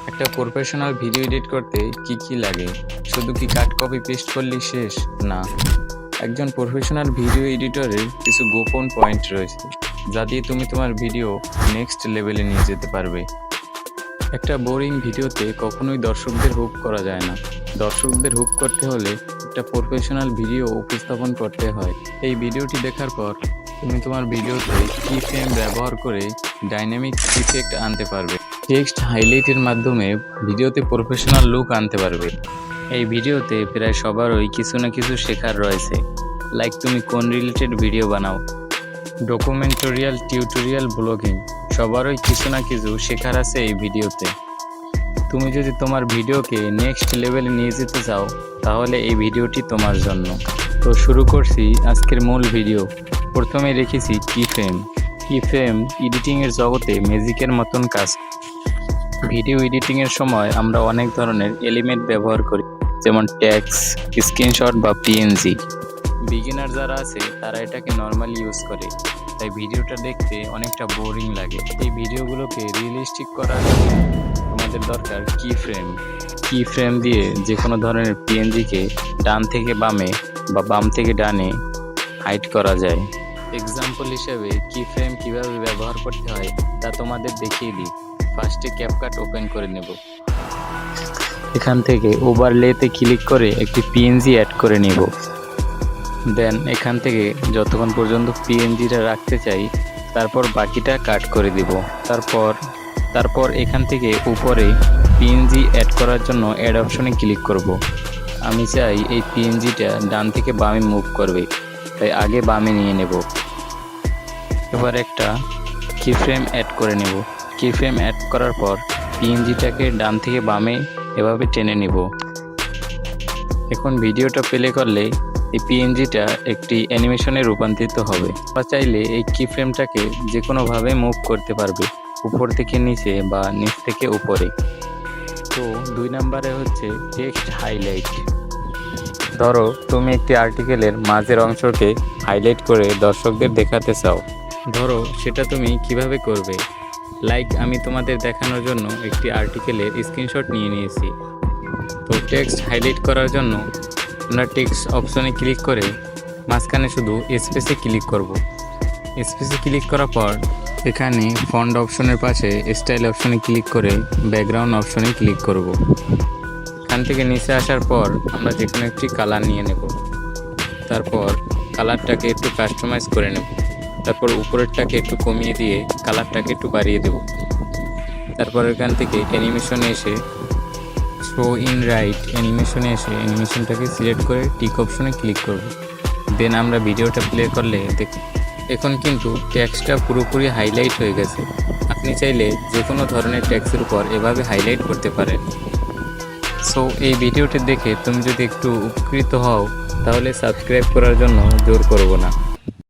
একটা professional video edit করতে কি কি লাগে? শুধু কি কাট কপি পেস্ট করলেই শেষ? না, একজন প্রফেশনাল ভিডিও এডিটরের কিছু গোপন পয়েন্ট রয়েছে যা দিয়ে তুমি তোমার ভিডিও নেক্সট লেভেলে নিয়ে যেতে পারবে। একটা বোরিং ভিডিওতে কখনোই দর্শকদের হুক করা যায় না। দর্শকদের হুক করতে হলে একটা প্রফেশনাল ভিডিও উপস্থাপন করতে হয়। এই ভিডিওটি দেখার পর তুমি তোমার ভিডিওতে কি ফ্রেম ব্যবহার করে ডাইনামিক ইফেক্ট আনতে পারবে, টেক্সট হাইলাইটের মাধ্যমে ভিডিওতে প্রফেশনাল লুক আনতে পারবে। এই ভিডিওতে প্রায় সবারই কিছু না কিছু শেখার রয়েছে, লাইক তুমি কোন রিলেটেড ভিডিও বানাও, ডকুমেন্টারিয়াল, টিউটোরিয়াল, ব্লগিং, সবারই কিছু না কিছু শেখার আছে এই ভিডিওতে। তুমি যদি তোমার ভিডিওকে নেক্সট লেভেলে নিয়ে যেতে চাও তাহলে এই ভিডিওটি তোমার জন্য। তো শুরু করছি আজকের মূল ভিডিও। প্রথমে রেখেছি কি ফ্রেম। কি ফ্রেম এডিটিংয়ের জগতে ম্যাজিকের মতন কাজ। ভিডিও এডিটিংয়ের সময় আমরা অনেক ধরনের এলিমেন্ট ব্যবহার করি, যেমন ট্যাক্স, স্ক্রিনশট বা পিএনজি। বিগিনার যারা আছে তারা এটাকে নর্মালি ইউজ করে, তাই ভিডিওটা দেখতে অনেকটা বোরিং লাগে। এই ভিডিওগুলোকে রিয়েলিস্টিক করার জন্য আমাদের দরকার কি ফ্রেম। কি ফ্রেম দিয়ে যে কোনো ধরনের পিএনজিকে ডান থেকে বামে বা বাম থেকে ডানে হাইড করা যায়। এক্সাম্পল হিসেবে কি ফ্রেম কীভাবে ব্যবহার করতে হয় তা তোমাদের দেখিয়ে দিই। ফার্স্টে ক্যাপকাট ওপেন করে নেব। এখান থেকে ওভারলেতে ক্লিক করে একটি পিএনজি অ্যাড করে নেব। দেন এখান থেকে যতক্ষণ পর্যন্ত পিএনজিটা রাখতে চাই তারপর বাকিটা কাট করে দিব। তারপর এখান থেকে উপরে পিএনজি অ্যাড করার জন্য অ্যাড অপশনে ক্লিক করব। আমি চাই এই পিএনজিটা ডান থেকে বামে মুভ করবে, তাই আগে বামে নিয়ে নেব। এবার একটা কি ফ্রেম অ্যাড করে নেব। কি ফ্রেম অ্যাড করার পর পিএনজিটাকে ডান থেকে বামে এভাবে টেনে নেব। এখন ভিডিওটা প্লে করলে এই পিএনজিটা একটি অ্যানিমেশনে রূপান্তরিত হবে। বা চাইলে এই কি ফ্রেমটাকে যে কোনোভাবে মুভ করতে পারবে, উপর থেকে নিচে বা নিচ থেকে উপরে। তো 2 নম্বরে হচ্ছে টেক্সট হাইলাইট। ধরো তুমি একটি আর্টিকেলের মাঝের অংশকে হাইলাইট করে দর্শকদের দেখাতে চাও। ধরো সেটা তুমি কিভাবে করবে, লাইক আমি তোমাদের দেখানোর জন্য একটি আর্টিকেলের স্ক্রিনশট নিয়ে নিয়েছি। তো টেক্সট হাইলাইট করার জন্য আমরা টেক্সট অপশনে ক্লিক করে মাঝখানে শুধু স্পেসে ক্লিক করব। স্পেসে ক্লিক করার পর এখানে ফন্ট অপশনের পাশে স্টাইল অপশনে ক্লিক করে ব্যাকগ্রাউন্ড অপশনে ক্লিক করব। এখান থেকে নিচে আসার পর আমরা যে কোনো একটি কালার নিয়ে নেব। তারপর কালারটাকে একটু কাস্টমাইজ করে নেব। তারপর উপরেরটাকে একটু কমিয়ে দিয়ে কালারটাকে একটু বাড়িয়ে দেব। তারপর এখান থেকে অ্যানিমেশনে এসে শো ইন রাইট অ্যানিমেশনে এসে অ্যানিমেশনটাকে সিলেক্ট করে টিক অপশনে ক্লিক করব। দেন আমরা ভিডিওটা প্লে করলে এখন কিন্তু টেক্সটটা পুরোপুরি হাইলাইট হয়ে গেছে। আপনি চাইলে যে কোনো ধরনের টেক্সটের উপর এভাবে হাইলাইট করতে পারেন। সো এই ভিডিওটি দেখে তুমি যদি একটু উপকৃত হও তাহলে সাবস্ক্রাইব করার জন্য জোর করব না।